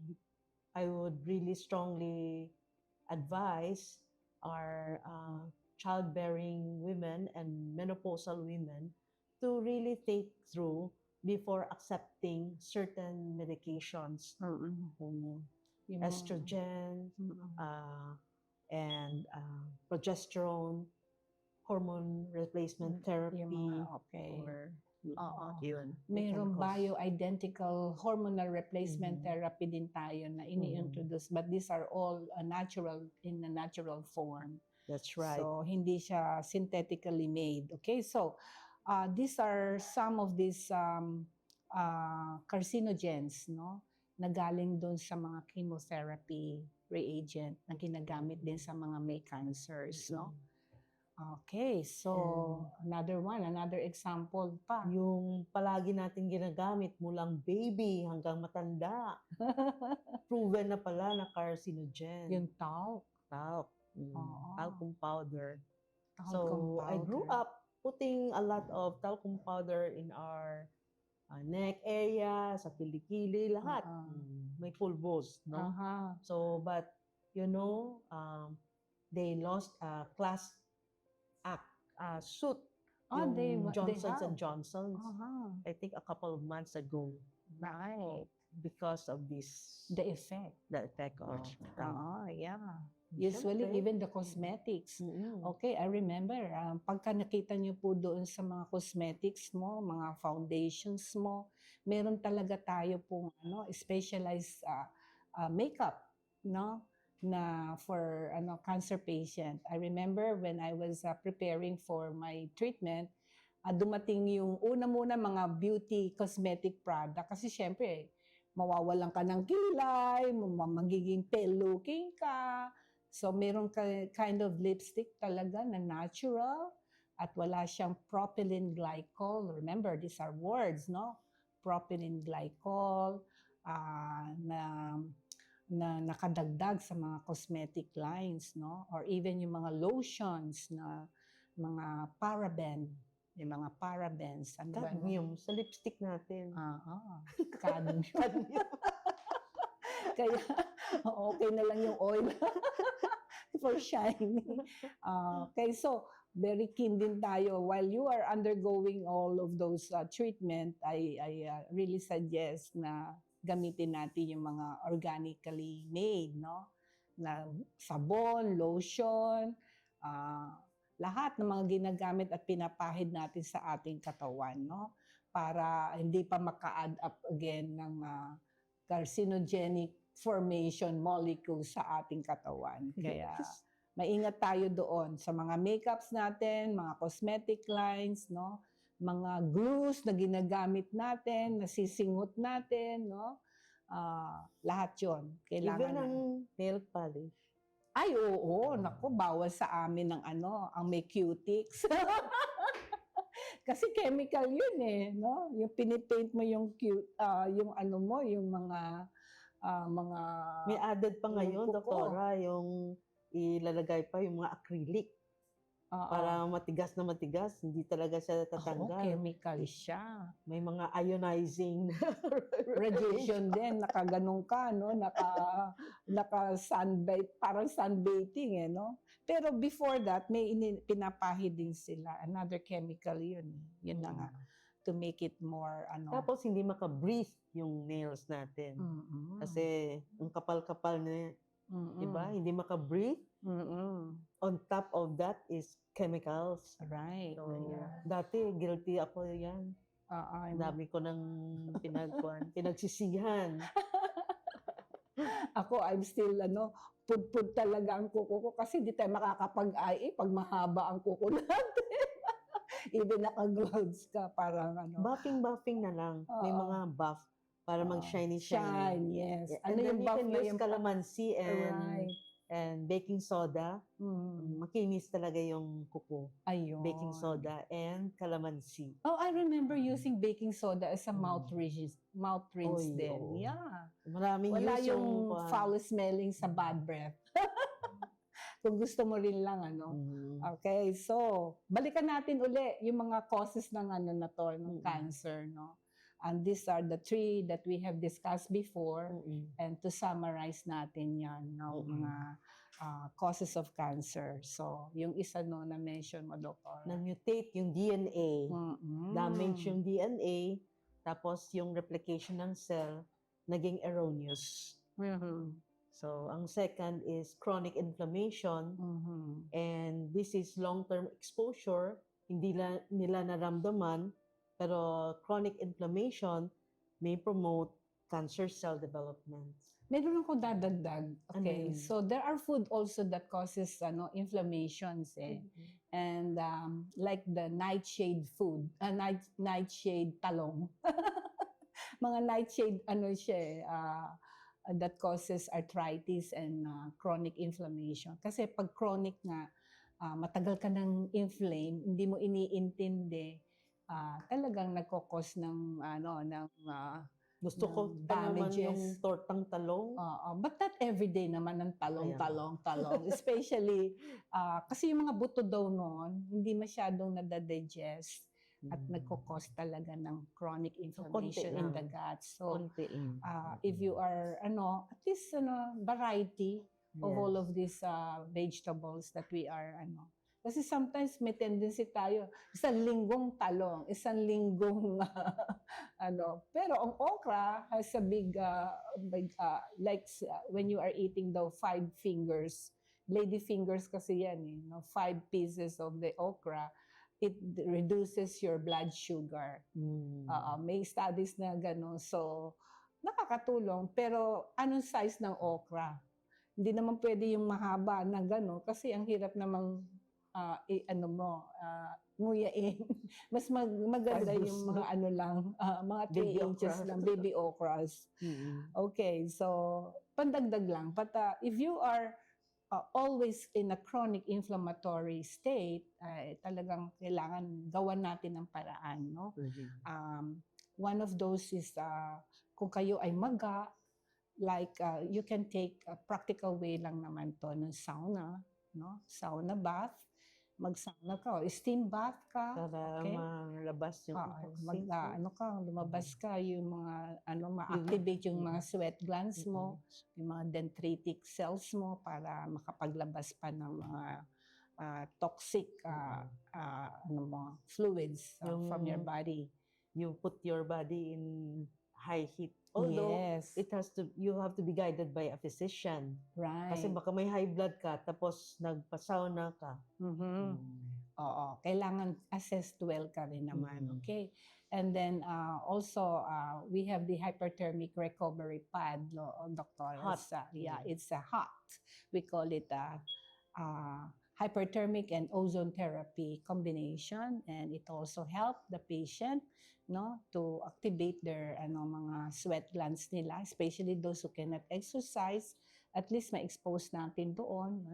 I would really strongly advise our childbearing women and menopausal women to really think through before accepting certain medications. Estrogen, and progesterone, hormone replacement therapy. Yun. Mayroong bioidentical hormonal replacement therapy din tayo na ini-introduce. But these are all natural, in a natural form. That's right. So, hindi siya synthetically made. Okay, so these are some of these carcinogens, no? Na galing doon sa mga chemotherapy reagent na ginagamit din sa mga may cancers, no? Okay, so another example pa. Yung palagi natin ginagamit mulang baby hanggang matanda. Proven na pala na carcinogen. Yung talc. Talc. Talcum powder. Talcum I grew powder. up putting a lot of talcum powder in our neck area, sa kilikili, lahat. May pulbos, no? So, but, you know, they lost a class act suit. Yung Johnson's and Johnson's. I think a couple of months ago. Right. Because of this. The effect. The effect of yeah. Usually, even the cosmetics. Okay, I remember, pagka nakita niyo po doon sa mga cosmetics mo, mga foundations mo, meron talaga tayo pong specialized makeup, no? Na for cancer patient. I remember when I was preparing for my treatment, dumating yung una muna mga beauty cosmetic product kasi syempre mawawalan ka ng kilay, magiging pale looking ka. So meron kind of lipstick talaga na natural at wala siyang propylene glycol. Remember, these are words, no? Propylene glycol na nakadagdag sa mga cosmetic lines, no? Or even yung mga lotions na mga paraben, yung mga parabens. Ano ba? Cadmium sa lipstick natin. Cadmium. Kaya okay na lang yung oil for shining. Okay, so very keen din tayo. While you are undergoing all of those treatment, I really suggest na gamitin natin yung mga organically made, no? Na sabon, lotion, lahat ng mga ginagamit at pinapahid natin sa ating katawan, no? Para hindi pa maka-add up again ng carcinogenic formation molecule sa ating katawan. Kaya maingat tayo doon sa mga makeups natin, mga cosmetic lines, no? Mga glues na ginagamit natin, nasisingot natin, no? Lahat 'yon. Kailangan Even ang nail polish. Ay, oo. Naku, bawal sa amin ng ang may cutics. Kasi chemical yun eh, no? Yung pinipaint mo yung yung mo, yung mga May added pa ngayon, kuko. doktora, yung ilalagay pa yung mga acrylic. Para matigas na matigas, hindi talaga siya tatanggal. Chemical siya. May mga ionizing Radiation din, nakaganong ka, no? Naka-sunbathe, parang sunbathing, eh, no? Pero before that, may pinapahid din sila. Another chemical yun. Yun na nga. To make it more, Tapos hindi maka-breathe yung nails natin. Kasi ang kapal-kapal na, diba? Hindi maka-breathe. On top of that is chemicals. Right. So, dati, guilty ako yan. Dami ko nang pinagsisihan. Ako, I'm still, pud-pud talaga ang kuko ko kasi di tayo makakapag-IE pag mahaba ang kuko natin. Even naka-gloves ka, parang Buffing na lang. May mga buff para mag-shiny. Shine, yes. And then you buff can na use calamansi and baking soda. Makinis talaga yung kuko. Ayun. Baking soda and calamansi. Oh, I remember using baking soda as a mouth rinse din. Oo. Yeah. Maraming Wala use yung foul smelling sa bad breath. Kung gusto mo rin lang, Okay, so, balikan natin uli yung mga causes ng na to, ng cancer, no? And these are the 3 that we have discussed before. And to summarize natin yan, no? Mga causes of cancer. So, yung isa na mention mo, Doktor. Na-mutate yung DNA. Damage yung DNA. Tapos yung replication ng cell, naging erroneous. So, ang second is chronic inflammation. And this is long-term exposure. Hindi nila naramdaman. Pero chronic inflammation may promote cancer cell development. Meron ako dadagdag. Okay, so there are food also that causes inflammations eh. And like the nightshade food, nightshade talong. Mga nightshade siya that causes arthritis and chronic inflammation. Kasi pag chronic nga, matagal ka nang inflame, hindi mo iniintindi, talagang nagkokos ng gusto ko naman yung tortang talong. But not everyday naman ng talong. Especially, kasi yung mga buto daw noon, hindi masyadong nadadigest at nagkokos talaga ng chronic inflammation in the gut. So, if you are, at least, variety of all of these vegetables that we are, kasi sometimes may tendency tayo, isang linggong talong, isang linggong Pero ang okra has a big, like when you are eating the 5 fingers, lady fingers kasi yan, 5 pieces of the okra, it reduces your blood sugar. May studies na gano'n. So, nakakatulong. Pero anong size ng okra? Hindi naman pwede yung mahaba na gano'n kasi ang hirap namang nguyain. Mas maganda yung mga mga 3 inches lang, baby okras. Okay, so pandagdag lang. But if you are always in a chronic inflammatory state, talagang kailangan gawan natin ng paraan, no? One of those is kung kayo ay maga, like you can take a practical way lang naman to ng sauna, no? Sauna bath. Mag-sauna ka, steam bath ka. Para malabas yung lumabas ka, yung mga, ma-activate yung mga sweat glands mo, yung mga dendritic cells mo para makapaglabas pa ng mga toxic fluids from your body. You put your body in high heat. Although, you have to be guided by a physician. Right. Kasi baka may high blood ka, tapos nagpa-sauna ka. Oo. Kailangan assessed well ka rin naman. Okay? And then, also, we have the hyperthermic recovery pad, no, Doctor? Hot. It's hot. We call it hyperthermic and ozone therapy combination, and it also helped the patient to activate their mga sweat glands nila, especially those who cannot exercise. At least ma-expose natin doon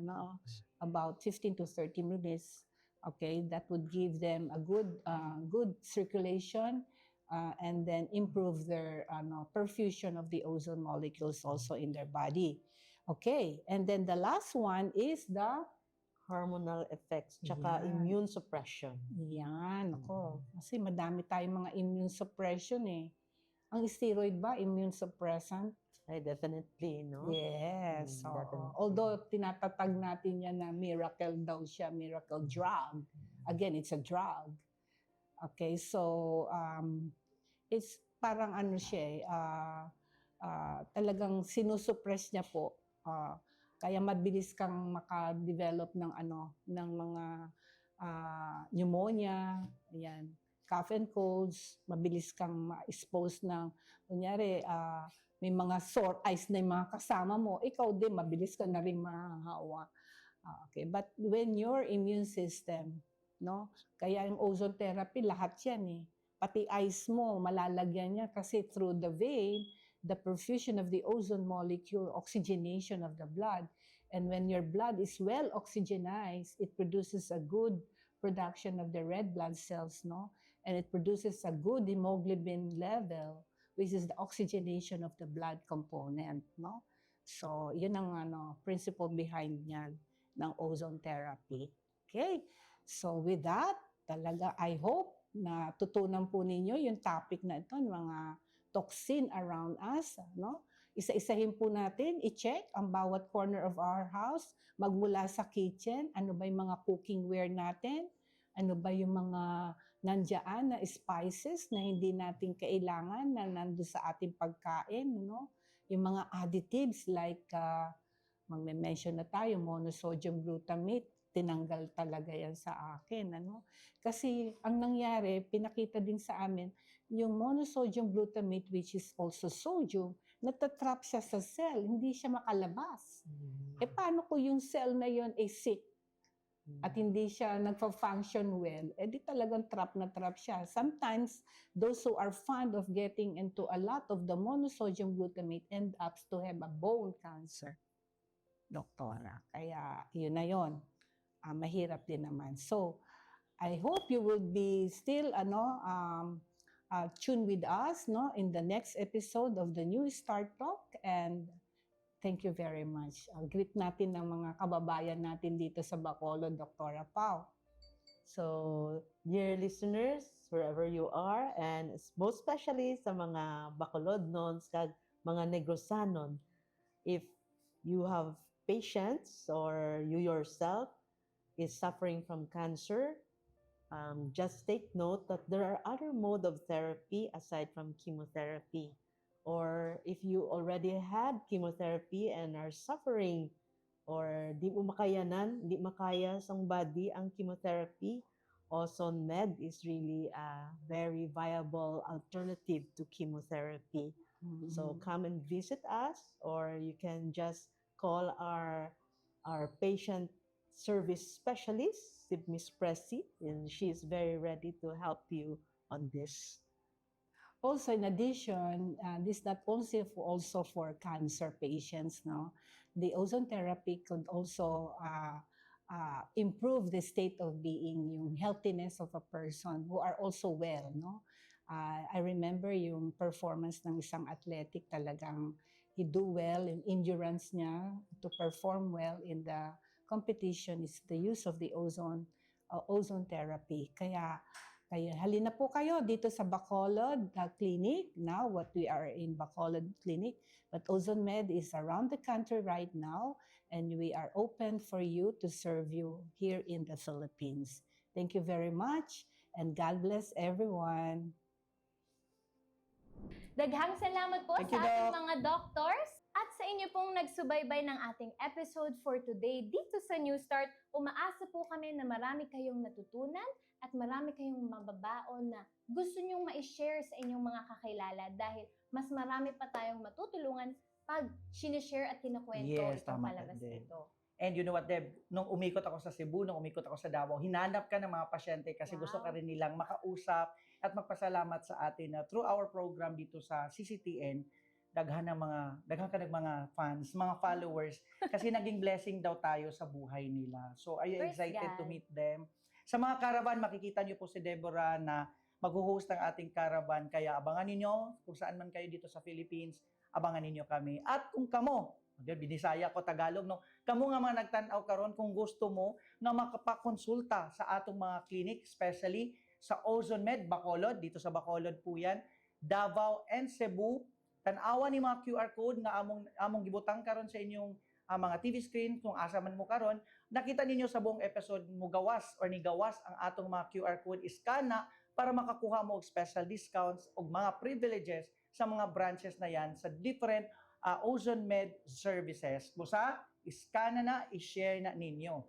about 15 to 30 minutes. Okay, that would give them a good circulation and then improve their perfusion of the ozone molecules also in their body. Okay, and then the last one is the hormonal effects, tsaka immune suppression. Yan, ako. Kasi madami tayong mga immune suppression eh. Ang steroid ba, immune suppressant? Ay, definitely, no? Yes. Definitely. Although tinatatag natin yan na miracle daw siya, miracle drug. Again, it's a drug. Okay, so it's parang siya talagang sinusuppress niya po. Kaya mabilis kang maka-develop ng ng mga pneumonia, ayan, cough and colds, mabilis kang ma-expose ng kunyari may mga sore eyes na yung mga kasama mo, ikaw din mabilis ka na rin mahahawa. Okay, but when your immune system, kaya yung ozone therapy lahat yan eh. Pati eyes mo malalagyan niya kasi through the vein, the perfusion of the ozone molecule, oxygenation of the blood. And when your blood is well oxygenized, it produces a good production of the red blood cells, and it produces a good hemoglobin level, which is the oxygenation of the blood component, So, yun ang principle behind niyan ng ozone therapy. Okay? So, with that, talaga, I hope na tutunan po ninyo yung topic na ito, mga toxin around us, Isa-isahin po natin, i-check ang bawat corner of our house, magmula sa kitchen, ano ba yung mga cooking ware natin, ano ba yung mga nandiyan na spices na hindi natin kailangan na nando sa ating pagkain, Yung mga additives like, mag-mention na tayo, monosodium glutamate, tinanggal talaga yan sa akin, Kasi ang nangyari, pinakita din sa amin, yung monosodium glutamate, which is also sodium, natatrap siya sa cell, hindi siya makalabas. Paano ko yung cell na yun ay sick at hindi siya nagfa-function well? Di talagang trap na trap siya. Sometimes, those who are fond of getting into a lot of the monosodium glutamate end up to have a bone cancer. Doktora. Kaya, yun na yun. Mahirap din naman. So, I hope you will be still, tune with us in the next episode of the New Start Talk, and thank you very much. Greet natin ng mga kababayan natin dito sa Bacolod, Dr. Pao. So, dear listeners, wherever you are, and most especially sa mga Bacolodnons, kag mga Negrosanon, if you have patients or you yourself is suffering from cancer, just take note that there are other mode of therapy aside from chemotherapy. Or if you already had chemotherapy and are suffering or di mo makayanan, di makaya sang body ang chemotherapy, Ozone Med is really a very viable alternative to chemotherapy. So come and visit us, or you can just call our patient service specialist, si Miss Pressy, and she is very ready to help you on this. Also, in addition, this not only also for cancer patients, the ozone therapy could also improve the state of being, yung healthiness of a person who are also well, I remember yung performance ng isang athletic, talagang he do well, yung endurance niya to perform well in the competition is the use of the ozone therapy. Kaya halina po kayo dito sa Bacolod Clinic. Now, what we are in Bacolod Clinic, but Ozone Med is around the country right now, and we are open for you to serve you here in the Philippines. Thank you very much, and God bless everyone. Daghang salamat po sa ating mga doctors at sa inyo pong nagsubaybay ng ating episode for today dito sa New Start. Umaasa po kami na marami kayong natutunan at marami kayong mababaon na gusto nyong ma-share sa inyong mga kakilala dahil mas marami pa tayong matutulungan pag sinishare at kinukwento itong palabas nito. And you know what, Deb, nung umikot ako sa Cebu, nung umikot ako sa Davao, hinanap ka ng mga pasyente kasi gusto ka rin nilang makausap at magpasalamat sa atin na through our program dito sa CCTN, daghan ka ng mga fans, mga followers, kasi naging blessing daw tayo sa buhay nila. So, are you Praise excited to God. meet them? Sa mga caravan, makikita niyo po si Deborah na mag-host ng ating caravan. Kaya abangan ninyo, kung saan man kayo dito sa Philippines, abangan ninyo kami. At kung kamo, binisaya ko Tagalog, no? Kamo nga mga nagtanaw karon kung gusto mo nga makapakonsulta sa atong mga clinic, especially sa Ozone Med, Bacolod, dito sa Bacolod po yan, Davao and Cebu, tanawa ni mga QR code nga among gibutang karon sa inyong mga TV screen kung asa man mo karon, nakita ninyo sa buong episode mo gawas or ni gawas ang atong mga QR code iskana para makakuha mo og special discounts o mga privileges sa mga branches na yan sa different Ozone Med services. Busa, iskana na, i-share na ninyo.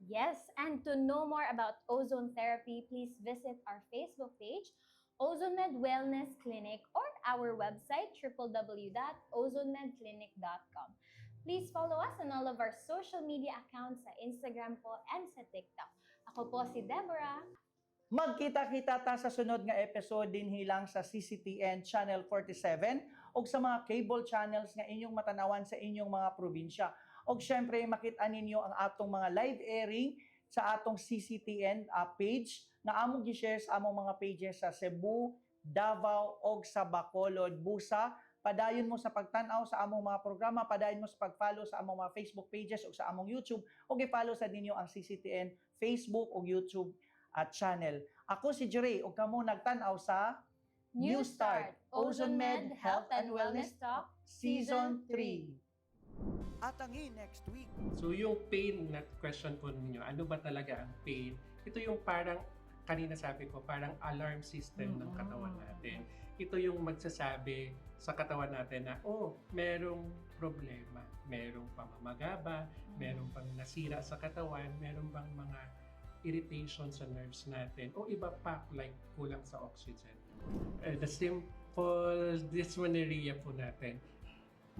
Yes, and to know more about ozone therapy, please visit our Facebook page, Ozone Med Wellness Clinic, or our website, www.ozonemedclinic.com. Please follow us on all of our social media accounts sa Instagram po and sa TikTok. Ako po si Deborah. Magkita-kita ta sa sunod nga episode din hilang sa CCTN Channel 47 o sa mga cable channels nga inyong matanawan sa inyong mga probinsya. O syempre, makita ninyo ang atong mga live airing sa atong CCTN page na among gi-share sa among mga pages sa Cebu, Davao o sa Bacolod. Busa, padayon mo sa pagtanaw sa among mga programa, padayon mo sa pag-follow sa among mga Facebook pages o sa among YouTube o i-follow sa ninyo ang CCTN Facebook o YouTube at channel. Ako si Jure, o kamo nagtanaw sa New Start, Ozone Med Health and Wellness Talk, Season 3. At ang next week. So yung pain na question po ninyo, ano ba talaga ang pain? Ito yung parang, kanina sabi ko, parang alarm system ng katawan natin. Ito yung magsasabi sa katawan natin na, oh, merong problema, merong pamamagaba, merong pang nasira sa katawan, merong bang mga irritation sa nerves natin, o iba pa, like kulang sa oxygen. The simple dysmenorrhea po natin,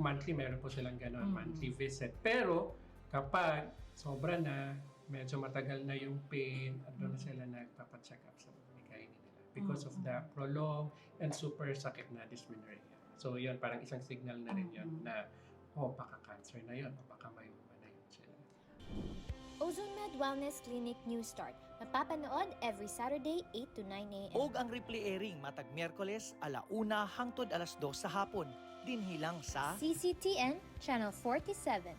monthly meron po silang gano'n, monthly visit. Pero kapag sobra na, medyo matagal na yung pain, at doon na sila nagpapacheck up sa mga nila because of the prolonged and super sakit na dysmenorrhea. So yun, parang isang signal na rin yun na, oh, baka cancer na yun, o baka mayuma na yun sila. Ozone Med Wellness Clinic New Start. Napapanood every Saturday 8 to 9 a.m. Og ang replay airing matag Miyerkules 1:00 hangtod 2:00 sa hapon. Dinhilang sa CCTN Channel 47.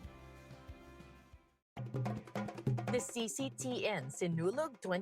The CCTN Sinulog 20